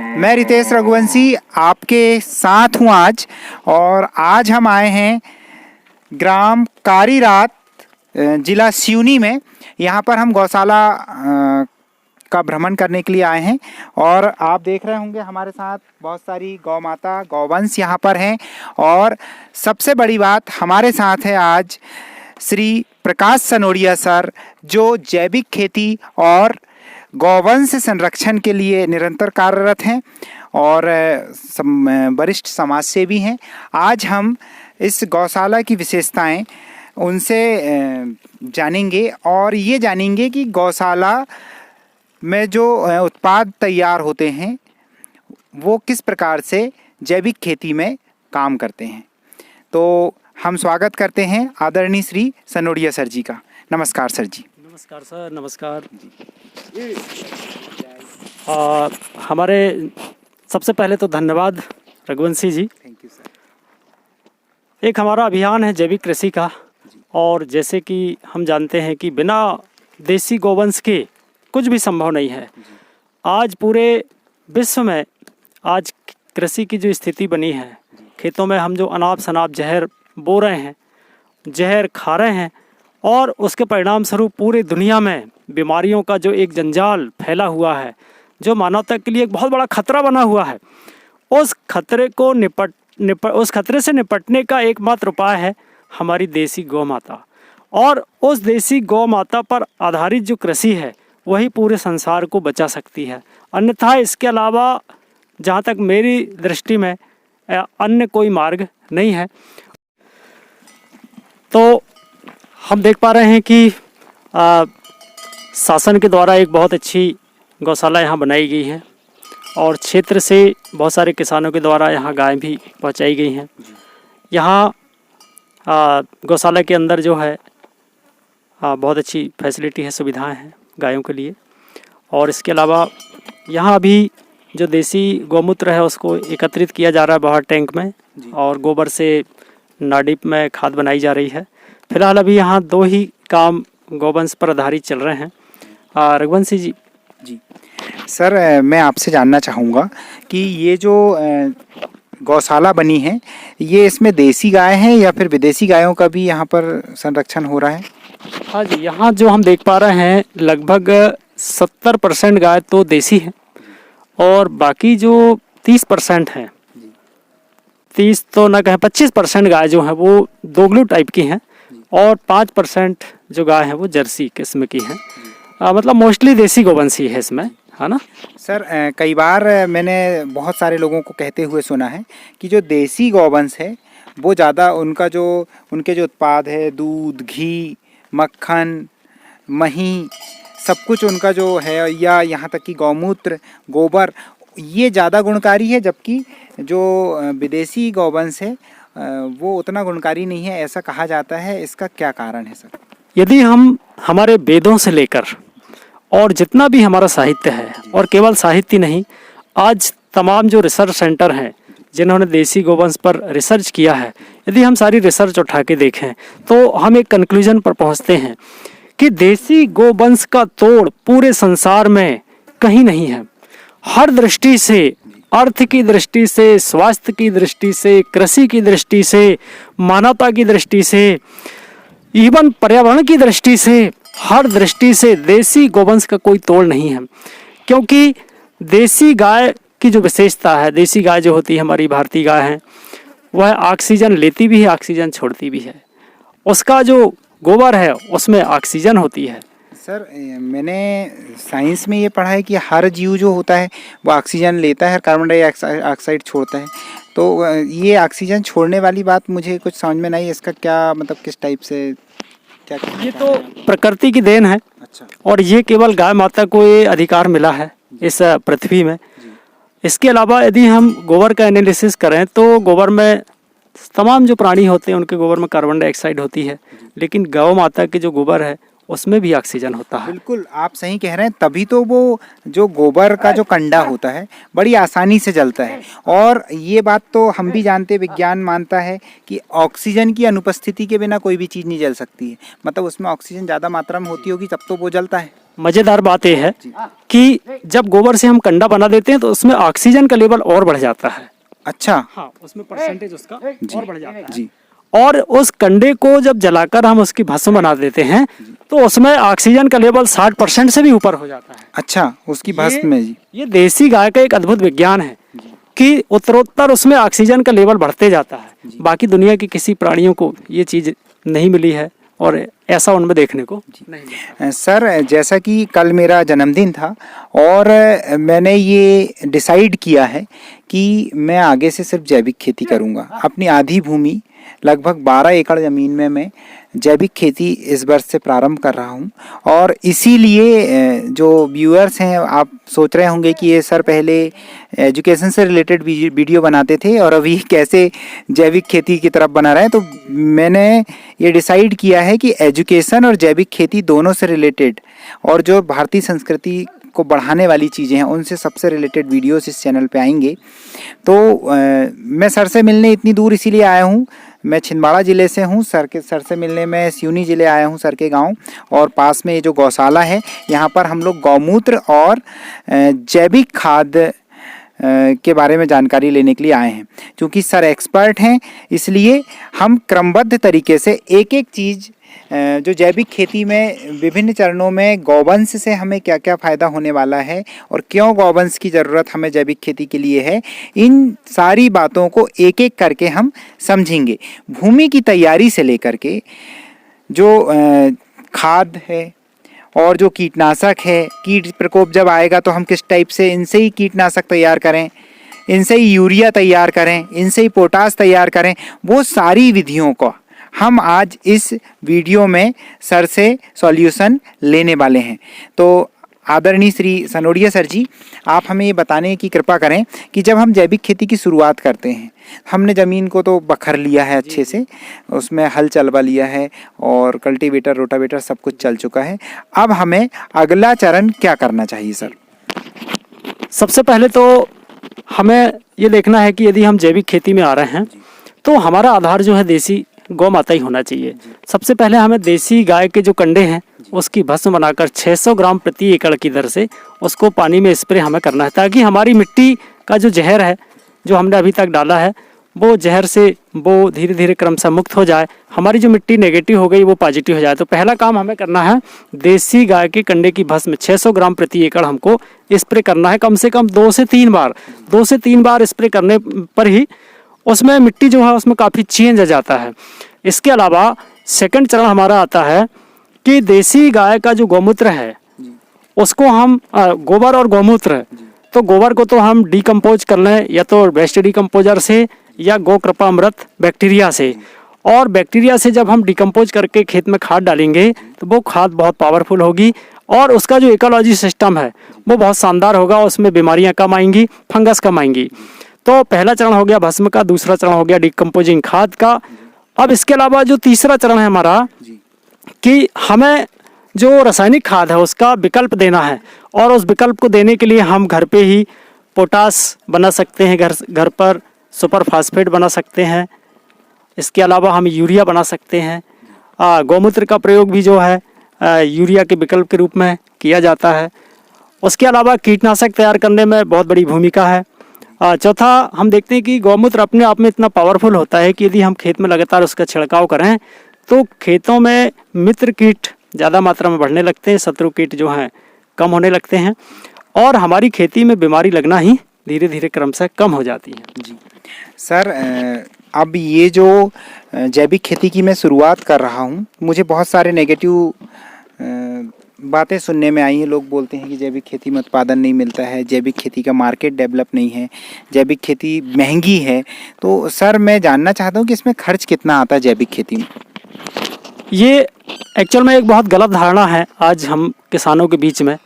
मैं रितेश रघुवंशी आपके साथ हूँ आज। और आज हम आए हैं ग्राम कारीरात, जिला सिवनी में। यहाँ पर हम गौशाला का भ्रमण करने के लिए आए हैं। और आप देख रहे होंगे हमारे साथ बहुत सारी गौ माता गौवंश यहाँ पर हैं। और सबसे बड़ी बात, हमारे साथ है आज श्री प्रकाश सनोडिया सर, जो जैविक खेती और गौवंश संरक्षण के लिए निरंतर कार्यरत हैं और वरिष्ठ समाज सेवी हैं। आज हम इस गौशाला की विशेषताएं उनसे जानेंगे और ये जानेंगे कि गौशाला में जो उत्पाद तैयार होते हैं वो किस प्रकार से जैविक खेती में काम करते हैं। तो हम स्वागत करते हैं आदरणीय श्री सनोडिया सर जी का। नमस्कार सर जी। नमस्कार सर, नमस्कार। हमारे सबसे पहले तो धन्यवाद Raghuvanshi ji. Thank you sir. एक हमारा अभियान है जैविक कृषि का, और जैसे कि हम जानते हैं कि बिना देसी गौवंश के कुछ भी संभव नहीं है। आज पूरे विश्व में आज कृषि की जो स्थिति बनी है, खेतों में हम जो अनाप शनाप जहर बो रहे हैं, जहर खा रहे हैं, और उसके परिणाम स्वरूप पूरी दुनिया में बीमारियों का जो एक जंजाल फैला हुआ है, जो मानवता के लिए एक बहुत बड़ा खतरा बना हुआ है, उस खतरे को उस खतरे से निपटने का एकमात्र उपाय है हमारी देसी गौ माता। और उस देसी गौ माता पर आधारित जो कृषि है वही पूरे संसार को बचा सकती है। अन्यथा इसके अलावा जहाँ तक मेरी दृष्टि में अन्य कोई मार्ग नहीं है। तो हम देख पा रहे हैं कि शासन के द्वारा एक बहुत अच्छी गौशाला यहाँ बनाई गई है, और क्षेत्र से बहुत सारे किसानों के द्वारा यहाँ गाय भी पहुँचाई गई हैं। यहाँ गौशाला के अंदर जो है बहुत अच्छी फैसिलिटी है, सुविधाएं हैं गायों के लिए। और इसके अलावा यहाँ अभी जो देसी गौमूत्र है उसको एकत्रित किया जा रहा है बाहर टैंक में, और गोबर से नाडिप में खाद बनाई जा रही है। फिलहाल अभी यहाँ 2 ही काम गौवंश पर आधारित चल रहे हैं। रघुवंशी जी। जी सर, मैं आपसे जानना चाहूँगा कि ये जो गौशाला बनी है, ये इसमें देसी गाय हैं या फिर विदेशी गायों का भी यहाँ पर संरक्षण हो रहा है? हाँ जी, यहाँ जो हम देख पा रहे हैं लगभग 70% गाय तो देसी हैं, और बाकी जो 30% हैं, 30 तो ना कहें 25% गाय जो है वो दोगलू टाइप की हैं, और 5% जो गाय है वो जर्सी किस्म की हैं। मतलब मोस्टली देसी गौवंशी है इसमें, है ना सर? कई बार मैंने बहुत सारे लोगों को कहते हुए सुना है कि जो देसी गौवंश है वो ज़्यादा उनके जो उत्पाद है, दूध, घी, मक्खन, मही, सब कुछ उनका जो है, या यहाँ तक कि गौमूत्र, गोबर, ये ज़्यादा गुणकारी है, जबकि जो विदेशी गौवंश है वो उतना गुणकारी नहीं है, ऐसा कहा जाता है। इसका क्या कारण है सर? यदि हम हमारे वेदों से लेकर और जितना भी हमारा साहित्य है, और केवल साहित्य नहीं, आज तमाम जो रिसर्च सेंटर हैं जिन्होंने देसी गौवंश पर रिसर्च किया है, यदि हम सारी रिसर्च उठा के देखें तो हम एक कंक्लूजन पर पहुंचते हैं कि देसी गौवंश का तोड़ पूरे संसार में कहीं नहीं है। हर दृष्टि से, अर्थ की दृष्टि से, स्वास्थ्य की दृष्टि से, कृषि की दृष्टि से, मानवता की दृष्टि से, इवन पर्यावरण की दृष्टि से, हर दृष्टि से देसी गौवंश का कोई तोड़ नहीं है। क्योंकि देसी गाय की जो विशेषता है, देसी गाय जो होती है हमारी भारतीय गाय है, वह ऑक्सीजन लेती भी है, ऑक्सीजन छोड़ती भी है। उसका जो गोबर है उसमें ऑक्सीजन होती है। सर, मैंने साइंस में ये पढ़ा है कि हर जीव जो होता है वो ऑक्सीजन लेता है, कार्बन डाइऑक्साइड छोड़ता है। तो ये ऑक्सीजन छोड़ने वाली बात मुझे कुछ समझ में नहीं, इसका क्या मतलब, किस टाइप से क्या? ये तो प्रकृति की देन है। अच्छा। और ये केवल गाय माता को ये अधिकार मिला है इस पृथ्वी में। इसके अलावा यदि हम गोबर का एनालिसिस करें तो गोबर में तमाम जो प्राणी होते हैं उनके गोबर में कार्बन डाइऑक्साइड होती है, लेकिन गौ माता के जो गोबर है उसमें भी ऑक्सीजन होता है। बिल्कुल आप सही कह रहे हैं, तभी तो वो जो गोबर का जो कंडा होता है बड़ी आसानी से जलता है। और ये बात तो हम भी जानते, विज्ञान मानता है कि ऑक्सीजन की अनुपस्थिति के बिना कोई भी चीज़ नहीं जल सकती है। मतलब उसमें ऑक्सीजन ज़्यादा मात्रा में होती होगी तब तो वो जलता है। मज़ेदार बात यह है कि जब गोबर से हम कंडा बना देते हैं तो उसमें ऑक्सीजन का लेवल और बढ़ जाता है। अच्छा। हाँ, उसमें परसेंटेज उसका और बढ़ जाता है जी। और उस कंडे को जब जलाकर हम उसकी भस्म बना देते हैं तो उसमें ऑक्सीजन का लेवल 60% से भी ऊपर हो जाता है। अच्छा, उसकी भस्म में जी। ये देसी गाय का एक अद्भुत विज्ञान है कि उत्तरोत्तर उसमें ऑक्सीजन का लेवल बढ़ते जाता है। बाकी दुनिया की किसी प्राणियों को ये चीज़ नहीं मिली है और ऐसा उनमें देखने को नहीं मिला। सर जैसा कि कल मेरा जन्मदिन था और मैंने ये डिसाइड किया है कि मैं आगे से सिर्फ जैविक खेती करूँगा। अपनी आधी भूमि लगभग 12 एकड़ ज़मीन में मैं जैविक खेती इस वर्ष से प्रारंभ कर रहा हूँ। और इसीलिए जो व्यूअर्स हैं, आप सोच रहे होंगे कि ये सर पहले एजुकेशन से रिलेटेड वीडियो बनाते थे और अभी कैसे जैविक खेती की तरफ बना रहे हैं। तो मैंने ये डिसाइड किया है कि एजुकेशन और जैविक खेती दोनों से रिलेटेड और जो भारतीय संस्कृति को बढ़ाने वाली चीज़ें हैं उनसे सबसे रिलेटेड वीडियोस इस चैनल पे आएंगे। तो मैं सर से मिलने इतनी दूर इसीलिए आया हूँ। मैं छिंदवाड़ा ज़िले से हूँ। सर से मिलने मैं सिवनी ज़िले आया हूँ, सर के गांव। और पास में ये जो गौशाला है यहाँ पर हम लोग गौमूत्र और जैविक खाद के बारे में जानकारी लेने के लिए आए हैं। क्योंकि सर एक्सपर्ट हैं इसलिए हम क्रमबद्ध तरीके से एक एक चीज़ जो जैविक खेती में विभिन्न चरणों में गौवंश से हमें क्या क्या फ़ायदा होने वाला है और क्यों गौवंश की ज़रूरत हमें जैविक खेती के लिए है, इन सारी बातों को एक एक करके हम समझेंगे। भूमि की तैयारी से लेकर के जो खाद है और जो कीटनाशक है, कीट प्रकोप जब आएगा तो हम किस टाइप से इनसे ही कीटनाशक तैयार करें, इनसे ही यूरिया तैयार करें, इनसे ही पोटास तैयार करें, वो सारी विधियों को हम आज इस वीडियो में सर से सॉल्यूशन लेने वाले हैं। तो आदरणीय श्री सनोडिया सर जी, आप हमें ये बताने की कृपा करें कि जब हम जैविक खेती की शुरुआत करते हैं, हमने ज़मीन को तो बखर लिया है अच्छे से, उसमें हल चलवा लिया है और कल्टीवेटर रोटावेटर सब कुछ चल चुका है। अब हमें अगला चरण क्या करना चाहिए सर? सबसे पहले तो हमें ये देखना है कि यदि हम जैविक खेती में आ रहे हैं तो हमारा आधार जो है देसी गौ माता ही होना चाहिए। सबसे पहले हमें देसी गाय के जो कंडे हैं उसकी भस्म बनाकर 600 ग्राम प्रति एकड़ की दर से उसको पानी में स्प्रे हमें करना है, ताकि हमारी मिट्टी का जो जहर है जो हमने अभी तक डाला है वो जहर से वो धीरे धीरे क्रमशः मुक्त हो जाए, हमारी जो मिट्टी नेगेटिव हो गई वो पॉजिटिव हो जाए। तो पहला काम हमें करना है, देसी गाय के कंडे की भस्म 600 ग्राम प्रति एकड़ हमको स्प्रे करना है, कम से कम 2 से 3 बार स्प्रे करने पर ही उसमें मिट्टी जो है उसमें काफ़ी चेंज आ जाता है। इसके अलावा सेकंड चरण हमारा आता है कि देसी गाय का जो गौमूत्र है उसको हम गोबर और गौमूत्र, तो गोबर को तो हम डिकम्पोज कर लें या तो वेस्ट डिकम्पोजर से या गौ कृपा अमृत बैक्टीरिया से। और बैक्टीरिया से जब हम डिकम्पोज करके खेत में खाद डालेंगे तो वो खाद बहुत पावरफुल होगी और उसका जो इकोलॉजी सिस्टम है वो बहुत शानदार होगा, उसमें बीमारियाँ कम आएंगी, फंगस कम आएंगी। तो पहला चरण हो गया भस्म का, दूसरा चरण हो गया डिकम्पोजिंग खाद का। अब इसके अलावा जो तीसरा चरण है हमारा कि हमें जो रासायनिक खाद है उसका विकल्प देना है, और उस विकल्प को देने के लिए हम घर पे ही पोटास बना सकते हैं, घर पर सुपर फास्फेट बना सकते हैं। इसके अलावा हम यूरिया बना सकते हैं। गौमूत्र का प्रयोग भी जो है यूरिया के विकल्प के रूप में किया जाता है। उसके अलावा कीटनाशक तैयार करने में बहुत बड़ी भूमिका है। चौथा, हम देखते हैं कि गौमूत्र अपने आप में इतना पावरफुल होता है कि यदि हम खेत में लगातार उसका छिड़काव करें तो खेतों में मित्र कीट ज़्यादा मात्रा में बढ़ने लगते हैं, शत्रु कीट जो हैं कम होने लगते हैं और हमारी खेती में बीमारी लगना ही धीरे धीरे क्रमशः कम हो जाती है। जी सर, अब ये जो जैविक खेती की मैं शुरुआत कर रहा हूँ, मुझे बहुत सारे नेगेटिव बातें सुनने में आई हैं। लोग बोलते हैं कि जैविक खेती में उत्पादन नहीं मिलता है, जैविक खेती का मार्केट डेवलप नहीं है, जैविक खेती महंगी है। तो सर मैं जानना चाहता हूँ कि इसमें खर्च कितना आता है जैविक खेती में? ये एक्चुअल में एक बहुत गलत धारणा है आज हम किसानों के बीच में।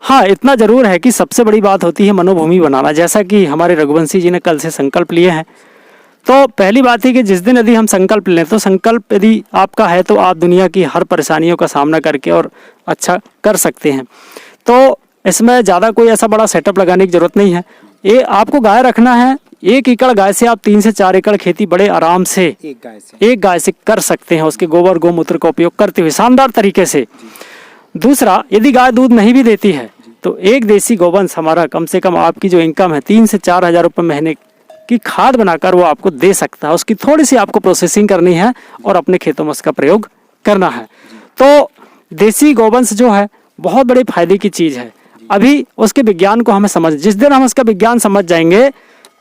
हाँ, इतना ज़रूर है कि सबसे बड़ी बात होती है मनोभूमि बनाना, जैसा कि हमारे रघुवंशी जी ने कल से संकल्प लिए हैं। तो पहली बात है कि जिस दिन यदि हम संकल्प लें, तो संकल्प यदि आपका है तो आप दुनिया की हर परेशानियों का सामना करके और अच्छा कर सकते हैं। तो इसमें ज़्यादा कोई ऐसा बड़ा सेटअप लगाने की ज़रूरत नहीं है। ये आपको गाय रखना है, 1 एकड़ गाय से आप 3 से 4 एकड़ खेती बड़े आराम से एक गाय से कर सकते हैं, उसके गोबर गोमूत्र का उपयोग करते हुए शानदार तरीके से। दूसरा, यदि गाय दूध नहीं भी देती है तो एक देसी गोवंश हमारा कम से कम आपकी जो इनकम है 3 से 4 हज़ार रुपये महीने की खाद बनाकर वो आपको दे सकता है। उसकी थोड़ी सी आपको प्रोसेसिंग करनी है और अपने खेतों में उसका प्रयोग करना है। तो देसी गोवंश जो है बहुत बड़े फायदे की चीज़ है। अभी उसके विज्ञान को हमें समझ, जिस दिन हम उसका विज्ञान समझ जाएंगे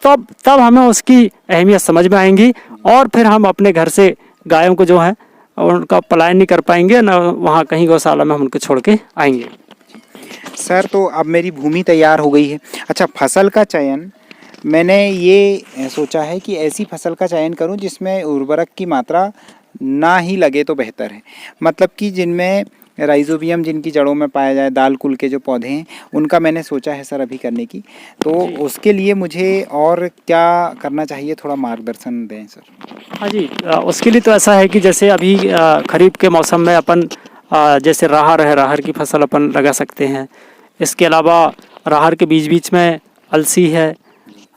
तब हमें उसकी अहमियत समझ में आएंगी और फिर हम अपने घर से गायों को जो है उनका पलायन नहीं कर पाएंगे, ना वहाँ कहीं गौशाला में हम उनको छोड़ के आएंगे। सर, तो अब मेरी भूमि तैयार हो गई है। अच्छा, फसल का चयन मैंने ये सोचा है कि ऐसी फसल का चयन करूं जिसमें उर्वरक की मात्रा ना ही लगे तो बेहतर है। मतलब कि जिनमें राइजोबियम जिनकी जड़ों में पाया जाए, दाल कुल के जो पौधे हैं, उनका मैंने सोचा है सर अभी करने की। तो उसके लिए मुझे और क्या करना चाहिए, थोड़ा मार्गदर्शन दें सर। हाँ जी, उसके लिए तो ऐसा है कि जैसे अभी खरीफ के मौसम में अपन जैसे राहर की फसल अपन लगा सकते हैं। इसके अलावा राहर के बीच में अलसी है,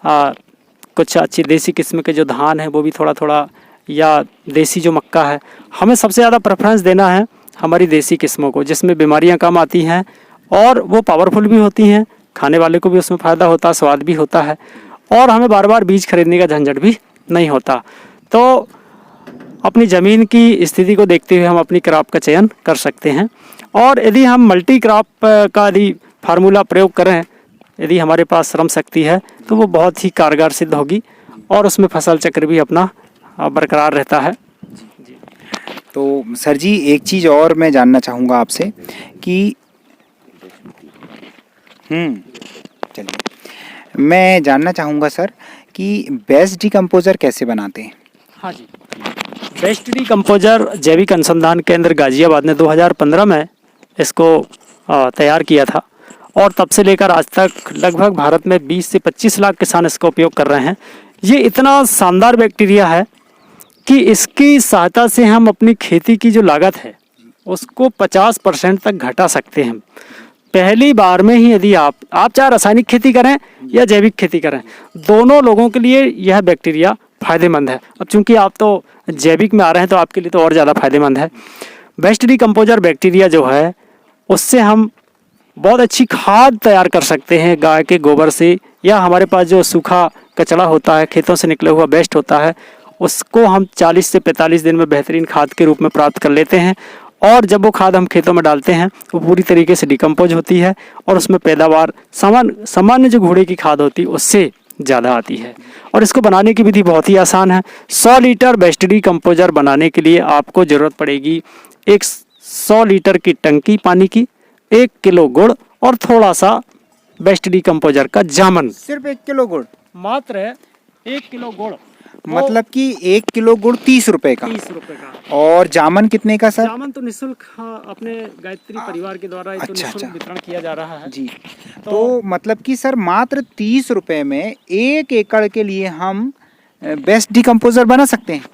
कुछ अच्छी देसी किस्म के जो धान है वो भी थोड़ा थोड़ा, या देसी जो मक्का है। हमें सबसे ज़्यादा प्रेफरेंस देना है हमारी देसी किस्मों को, जिसमें बीमारियां कम आती हैं और वो पावरफुल भी होती हैं, खाने वाले को भी उसमें फ़ायदा होता है, स्वाद भी होता है और हमें बार बार बीज खरीदने का झंझट भी नहीं होता। तो अपनी ज़मीन की स्थिति को देखते हुए हम अपनी क्रॉप का चयन कर सकते हैं। और यदि हम मल्टी क्रॉप का यदि फार्मूला प्रयोग करें, यदि हमारे पास श्रम शक्ति है तो वो बहुत ही कारगर सिद्ध होगी और उसमें फसल चक्र भी अपना बरकरार रहता है। तो सर जी, एक चीज़ और मैं जानना चाहूँगा आपसे कि चलिए मैं जानना चाहूँगा सर कि बेस्ट डिकम्पोज़र कैसे बनाते हैं। हाँ जी, बेस्ट डिकम्पोज़र जैविक अनुसंधान केंद्र गाजियाबाद ने 2015 में इसको तैयार किया था और तब से लेकर आज तक लगभग भारत में 20 से 25 लाख किसान इसका उपयोग कर रहे हैं। ये इतना शानदार बैक्टीरिया है कि इसकी सहायता से हम अपनी खेती की जो लागत है उसको 50% तक घटा सकते हैं। पहली बार में ही यदि आप चाहे रासायनिक खेती करें या जैविक खेती करें, दोनों लोगों के लिए यह बैक्टीरिया फ़ायदेमंद है। अब चूंकि आप तो जैविक में आ रहे हैं तो आपके लिए तो और ज़्यादा फायदेमंद है। बेस्ट डिकम्पोज़र बैक्टीरिया जो है उससे हम बहुत अच्छी खाद तैयार कर सकते हैं गाय के गोबर से, या हमारे पास जो सूखा कचरा होता है, खेतों से निकला हुआ वेस्ट होता है, उसको हम 40 से 45 दिन में बेहतरीन खाद के रूप में प्राप्त कर लेते हैं। और जब वो खाद हम खेतों में डालते हैं वो पूरी तरीके से डिकम्पोज होती है और उसमें पैदावार सामान्य जो घोड़े की खाद होती है उससे ज़्यादा आती है। और इसको बनाने की विधि बहुत ही आसान है। 100 लीटर बेस्ट डिकम्पोज़र बनाने के लिए आपको ज़रूरत पड़ेगी एक 100 लीटर की टंकी पानी की, 1 किलो गुड़ और थोड़ा सा बेस्ट डिकम्पोज़र का जामन। सिर्फ 1 किलो गुड़? मात्र 1 किलो गुड़, मतलब कि 1 किलो गुड़ 30 रुपए का। 30 रुपए का। और जामन कितने का सर? जामन तो निःशुल्क अपने गायत्री परिवार के द्वारा निःशुल्क वितरण किया जा रहा है जी। तो मतलब कि सर मात्र 30 रुपए में 1 एकड़ के लिए हम बेस्ट डिकम्पोज़र बना सकते हैं।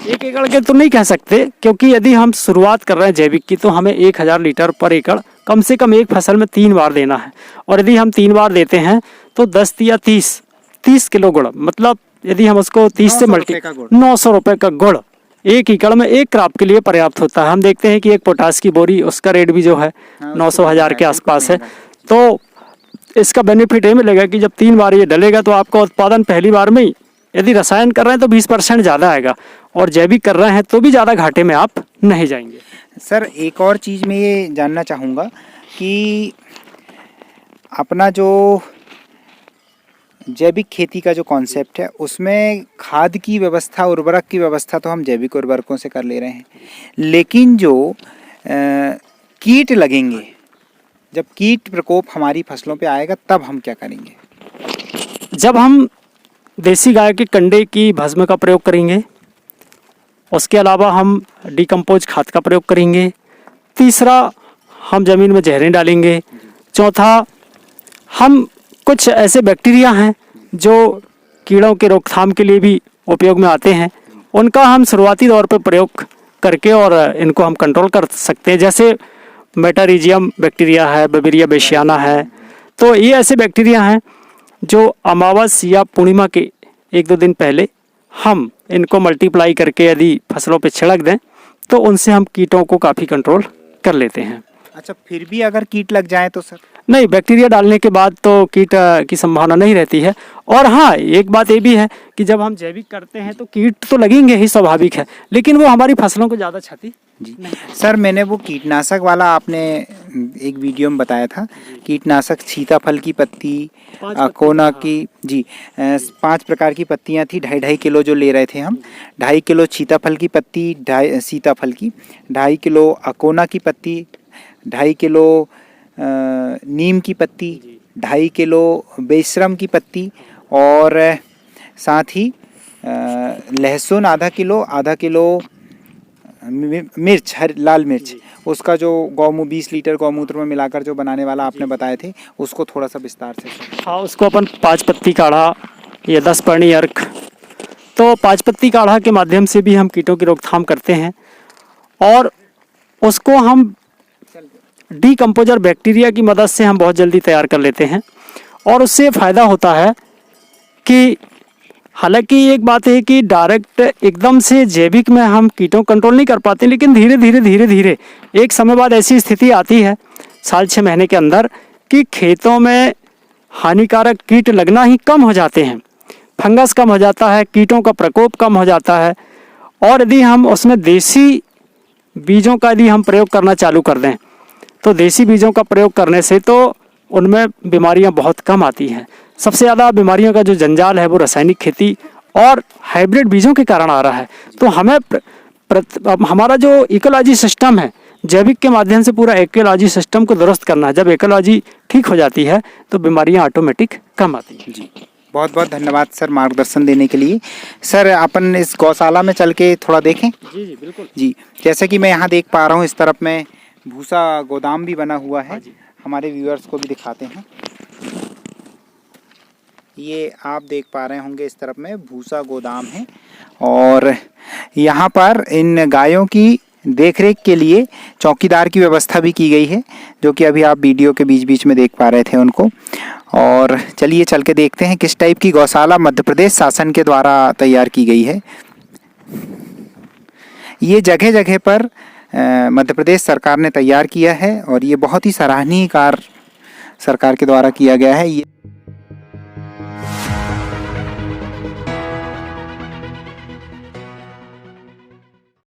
1 एकड़ के तो नहीं कह सकते, क्योंकि यदि हम शुरुआत कर रहे हैं जैविक की तो हमें 1000 लीटर पर एकड़ कम से कम एक फसल में 3 बार देना है। और यदि हम 3 बार देते हैं तो 10 या 30 किलो गुड़, मतलब यदि हम उसको 30 से 900 रुपये का गुड़ 1 एकड़ में एक क्रॉप के लिए पर्याप्त होता है। हम देखते हैं कि एक पोटास की बोरी उसका रेट भी जो है 900,000 के आसपास है। तो इसका बेनिफिट ये मिलेगा कि जब 3 बार ये डलेगा तो आपका उत्पादन पहली बार में ही, यदि रसायन कर रहे हैं तो 20% ज़्यादा आएगा और जैविक कर रहे हैं तो भी ज़्यादा घाटे में आप नहीं जाएंगे। सर एक और चीज़ मैं ये जानना चाहूँगा कि अपना जो जैविक खेती का जो कॉन्सेप्ट है उसमें खाद की व्यवस्था, उर्वरक की व्यवस्था तो हम जैविक उर्वरकों से कर ले रहे हैं, लेकिन जो कीट लगेंगे, जब कीट प्रकोप हमारी फसलों पे आएगा तब हम क्या करेंगे? जब हम देसी गाय के कंडे की भस्म का प्रयोग करेंगे, उसके अलावा हम डिकम्पोज खाद का प्रयोग करेंगे, तीसरा हम ज़मीन में जहरें डालेंगे, चौथा हम कुछ ऐसे बैक्टीरिया हैं जो कीड़ों के रोकथाम के लिए भी उपयोग में आते हैं उनका हम शुरुआती तौर पर प्रयोग करके और इनको हम कंट्रोल कर सकते हैं। जैसे मेटारीजियम बैक्टीरिया है, बवेरिया बेसियाना है, तो ये ऐसे बैक्टीरिया हैं जो अमावस या पूर्णिमा के 1-2 दिन पहले हम इनको मल्टीप्लाई करके यदि फसलों पे छिड़क दें तो उनसे हम कीटों को काफ़ी कंट्रोल कर लेते हैं। अच्छा, फिर भी अगर कीट लग जाए तो सर? नहीं, बैक्टीरिया डालने के बाद तो कीट की संभावना नहीं रहती है। और हाँ, एक बात ये भी है कि जब हम जैविक करते हैं तो कीट तो लगेंगे ही, स्वाभाविक है, लेकिन वो हमारी फसलों को ज़्यादा क्षति जी सर, मैंने वो कीटनाशक वाला आपने एक वीडियो में बताया था, कीटनाशक सीताफल की पत्ती, कोना की, जी 5 प्रकार की पत्तियां थी, 2.5 किलो जो ले रहे थे हम। 2.5 किलो सीताफल की पत्ती, 2.5 किलो अकोना की पत्ती, 2.5 किलो नीम की पत्ती, 2.5 किलो बेशरम की पत्ती, और साथ ही लहसुन आधा किलो मिर्च, लाल मिर्च, उसका जो गौमूत्र 20 लीटर गौमूत्र में मिलाकर जो बनाने वाला आपने बताए थे, उसको थोड़ा सा विस्तार से। हाँ, उसको अपन 5 पत्ती काढ़ा या 10 पर्णी अर्क, तो 5 पत्ती काढ़ा के माध्यम से भी हम कीटों की रोकथाम करते हैं। और उसको हम डीकम्पोजर बैक्टीरिया की मदद से हम बहुत जल्दी तैयार कर लेते हैं। और उससे फ़ायदा होता है कि हालांकि एक बात है कि डायरेक्ट एकदम से जैविक में हम कीटों कंट्रोल नहीं कर पाते, लेकिन धीरे धीरे एक समय बाद ऐसी स्थिति आती है 6 महीने के अंदर कि खेतों में हानिकारक कीट लगना ही कम हो जाते हैं, फंगस कम हो जाता है, कीटों का प्रकोप कम हो जाता है। और यदि हम उसमें देसी बीजों का यदि हम प्रयोग करना चालू कर दें तो देसी बीजों का प्रयोग करने से तो उनमें बीमारियां बहुत कम आती हैं। सबसे ज़्यादा बीमारियों का जो जंजाल है वो रासायनिक खेती और हाइब्रिड बीजों के कारण आ रहा है। तो हमें हमारा जो इकोलॉजी सिस्टम है, जैविक के माध्यम से पूरा इकोलॉजी सिस्टम को दुरुस्त करना है। जब इकोलॉजी ठीक हो जाती है तो बीमारियां ऑटोमेटिक कम आती हैं। जी, बहुत बहुत धन्यवाद सर मार्गदर्शन देने के लिए। सर, अपन इस गौशाला में चल के थोड़ा देखें? जी जी बिल्कुल। जी, जैसे कि मैं यहाँ देख पा रहा हूँ, इस तरफ में भूसा गोदाम भी बना हुआ है, हमारे व्यूअर्स को भी दिखाते हैं। ये आप देख पा रहे होंगे, इस तरफ में भूसा गोदाम है, और यहाँ पर इन गायों की देखरेख के लिए चौकीदार की व्यवस्था भी की गई है, जो कि अभी आप वीडियो के बीच बीच में देख पा रहे थे उनको। और चलिए चल के देखते हैं किस टाइप की गौशाला मध्य प्रदेश शासन के द्वारा तैयार की गई है। ये जगह जगह पर मध्य प्रदेश सरकार ने तैयार किया है, और ये बहुत ही सराहनीय कार्य सरकार के द्वारा किया गया है। ये